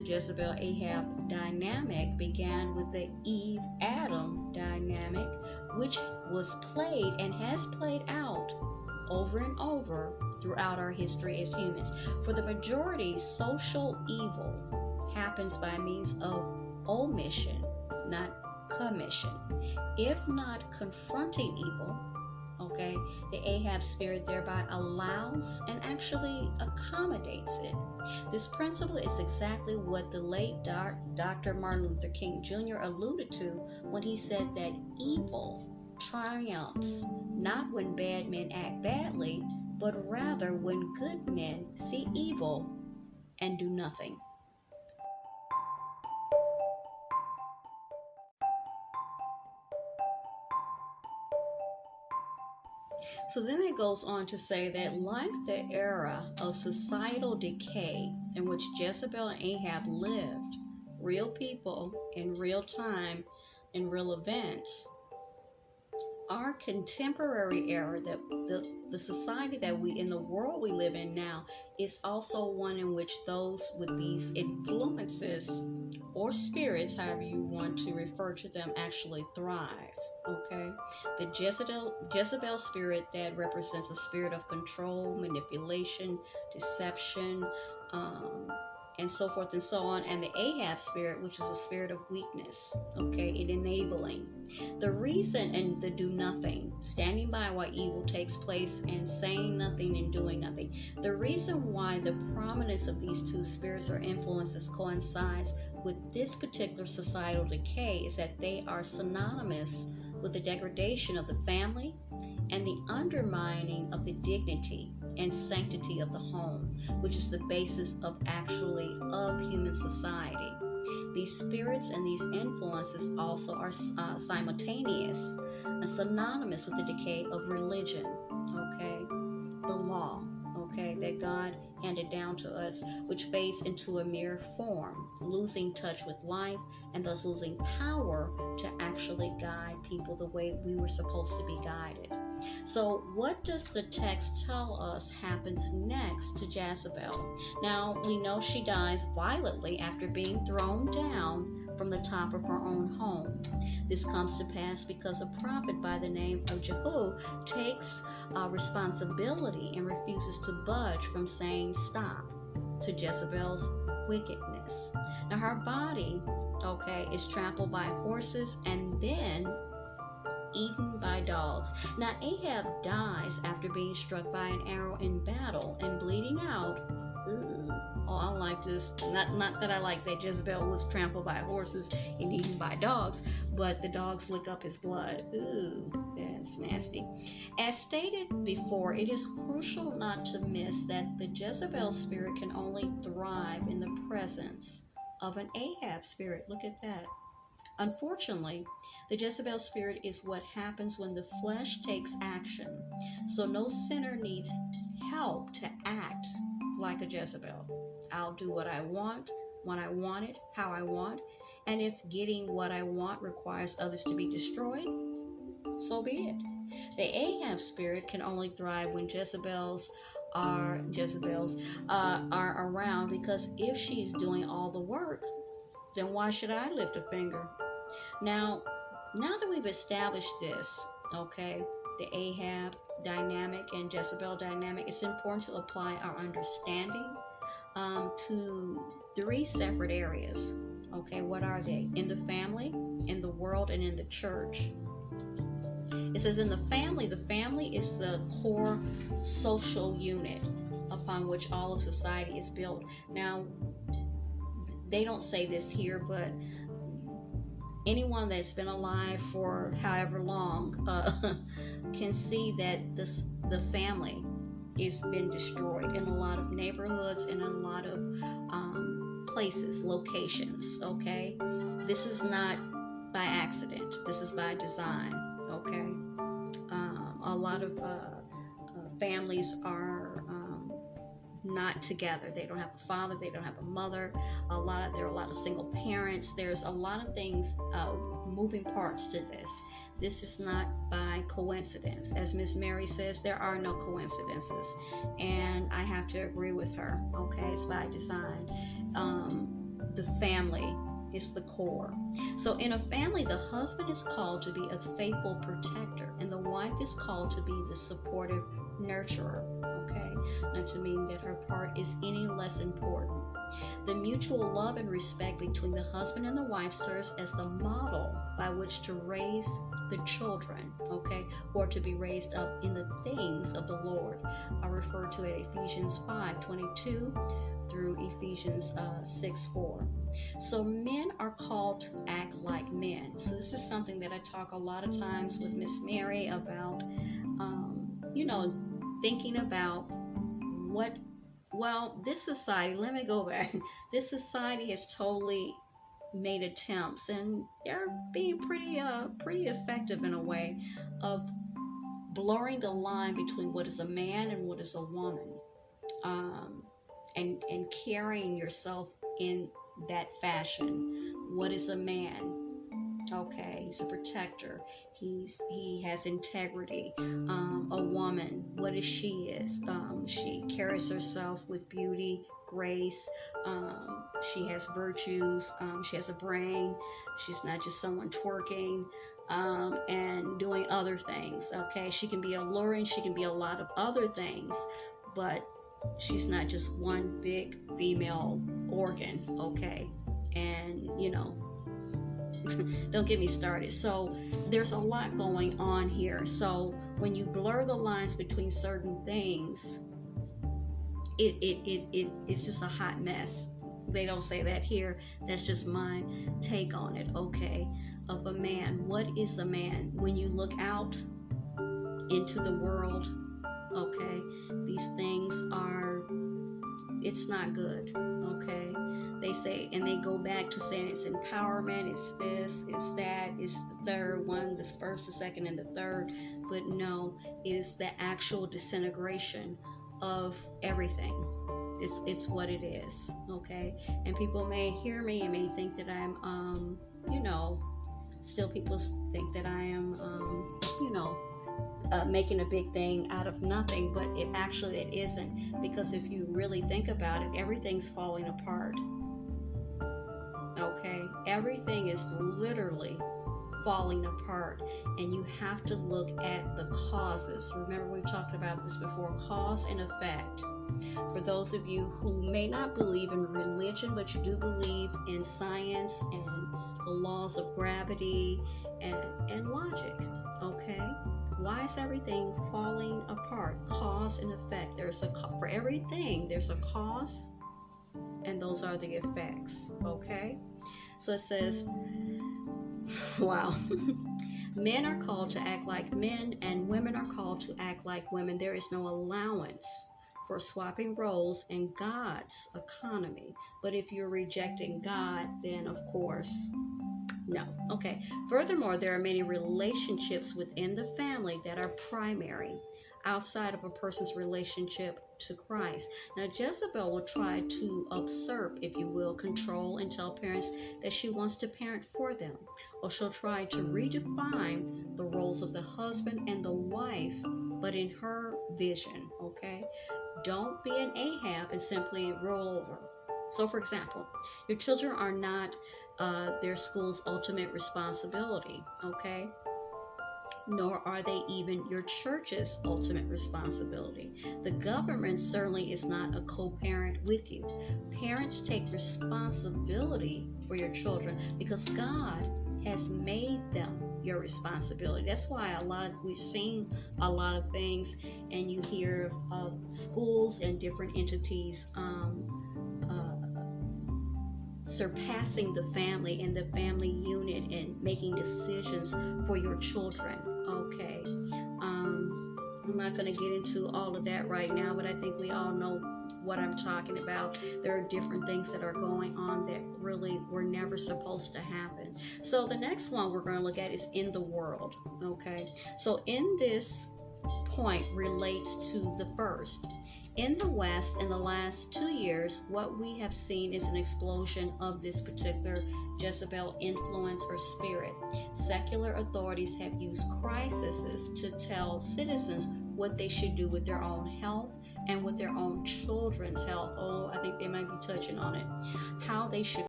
Jezebel Ahab dynamic began with the Eve Adam dynamic, which was played and has played out over and over throughout our history as humans. For the majority, social evil happens by means of omission, not commission. If not confronting evil, okay, the Ahab spirit thereby allows and actually accommodates it. This principle is exactly what the late Dr. Martin Luther King Jr. alluded to when he said that evil triumphs not when bad men act badly, but rather when good men see evil and do nothing. So then it goes on to say that, like the era of societal decay in which Jezebel and Ahab lived, real people in real time, in real events, our contemporary era, that the society that we, in the world we live in now, is also one in which those with these influences or spirits, however you want to refer to them, actually thrive. Okay, the Jezebel spirit that represents a spirit of control, manipulation, deception, and so forth and so on, and the Ahab spirit, which is a spirit of weakness, okay, in enabling. The reason, and the do nothing, standing by while evil takes place and saying nothing and doing nothing. The reason why the prominence of these two spirits or influences coincides with this particular societal decay is that they are synonymous with the degradation of the family and the undermining of the dignity and sanctity of the home, which is the basis of human society. These spirits and these influences also are simultaneous and synonymous with the decay of religion, okay, the law, okay, that God handed down to us, which fades into a mere form, losing touch with life and thus losing power to actually guide people the way we were supposed to be guided. So what does the text tell us happens next to Jezebel? Now, we know she dies violently after being thrown down from the top of her own home. This comes to pass because a prophet by the name of Jehu takes responsibility and refuses to budge from saying stop to Jezebel's wickedness. Now, her body, okay, is trampled by horses and then eaten by dogs. Now, Ahab dies after being struck by an arrow in battle and bleeding out. Ooh. Oh, I don't like this. Not that I like that Jezebel was trampled by horses and eaten by dogs, but the dogs lick up his blood. Ooh, that's nasty. As stated before, it is crucial not to miss that the Jezebel spirit can only thrive in the presence of an Ahab spirit. Look at that. Unfortunately, the Jezebel spirit is what happens when the flesh takes action. So no sinner needs help to act like a Jezebel. I'll do what I want, when I want it, how I want, and if getting what I want requires others to be destroyed, so be it. The Ahab spirit can only thrive when Jezebels are around, because if she's doing all the work, then why should I lift a finger? Now that we've established this, okay, the Ahab dynamic and Jezebel dynamic, it's important to apply our understanding to three separate areas. Okay, what are they? In the family, in the world, and in the church. It says in the family is the core social unit upon which all of society is built. Now, they don't say this here, but anyone that's been alive for however long can see that the family has been destroyed in a lot of neighborhoods and in a lot of places, locations, okay? This is not by accident. This is by design, okay? A lot of families are not together. They don't have a father, they don't have a mother. There are a lot of single parents. There's a lot of things, moving parts to this. This is not by coincidence. As Miss Mary says, there are no coincidences, and I have to agree with her. Okay, it's by design. family is the core. So in a family, the husband is called to be a faithful protector, and the wife is called to be the supportive nurturer. Okay, not to mean that her part is any less important. The mutual love and respect between the husband and the wife serves as the model by which to raise the children, okay, or to be raised up in the things of the Lord. I refer to it Ephesians 5:22 through Ephesians 6:4. So men are called to act like men. So this is something that I talk a lot of times with Miss Mary about, thinking about this society, let me go back. This society has totally made attempts, and they're being pretty effective in a way of blurring the line between what is a man and what is a woman, and carrying yourself in that fashion. What is a man? Okay, he's a protector. He has integrity. A woman, what is she is? She carries herself with beauty, grace. She has virtues. She has a brain. She's not just someone twerking and doing other things. Okay, she can be alluring. She can be a lot of other things, but she's not just one big female organ. Okay, and don't get me started. So there's a lot going on here. So when you blur the lines between certain things, it's just a hot mess. They don't say that here. That's just my take on it, okay, of a man. What is a man? When you look out into the world, okay, these things it's not good, okay? They say, and they go back to saying it's empowerment, it's this, it's that, it's the third one, the first, the second, and the third. But no, it is the actual disintegration of everything. It's what it is, okay? And people may hear me and may think that I'm, still people think that I am, making a big thing out of nothing, but it isn't, because if you really think about it, everything's falling apart. Okay, everything is literally falling apart, and you have to look at the causes. Remember, we've talked about this before, cause and effect. For those of you who may not believe in religion, but you do believe in science and the laws of gravity and logic, okay? Why is everything falling apart? Cause and effect. For everything, there's a cause, and those are the effects, okay? So it says, wow. Men are called to act like men, and women are called to act like women. There is no allowance for swapping roles in God's economy. But if you're rejecting God, then of course, no. Okay. Furthermore, there are many relationships within the family that are primary, outside of a person's relationship to Christ. Now, Jezebel will try to usurp, if you will, control, and tell parents that she wants to parent for them. Or she'll try to redefine the roles of the husband and the wife, but in her vision, okay? Don't be an Ahab and simply roll over. So, for example, your children are not their school's ultimate responsibility, okay? Nor are they even your church's ultimate responsibility. The government certainly is not a co-parent with you. Parents take responsibility for your children because God has made them your responsibility. That's why we've seen a lot of things, and you hear of schools and different entities surpassing the family and the family unit and making decisions for your children. Okay, I'm not going to get into all of that right now, but I think we all know what I'm talking about. There are different things that are going on that really were never supposed to happen. So the next one we're going to look at is in the world. Okay, so in this point relates to the first. In the West, in the last 2 years, what we have seen is an explosion of this particular Jezebel influence or spirit. Secular authorities have used crises to tell citizens what they should do with their own health and with their own children's health. Oh, I think they might be touching on it. How they should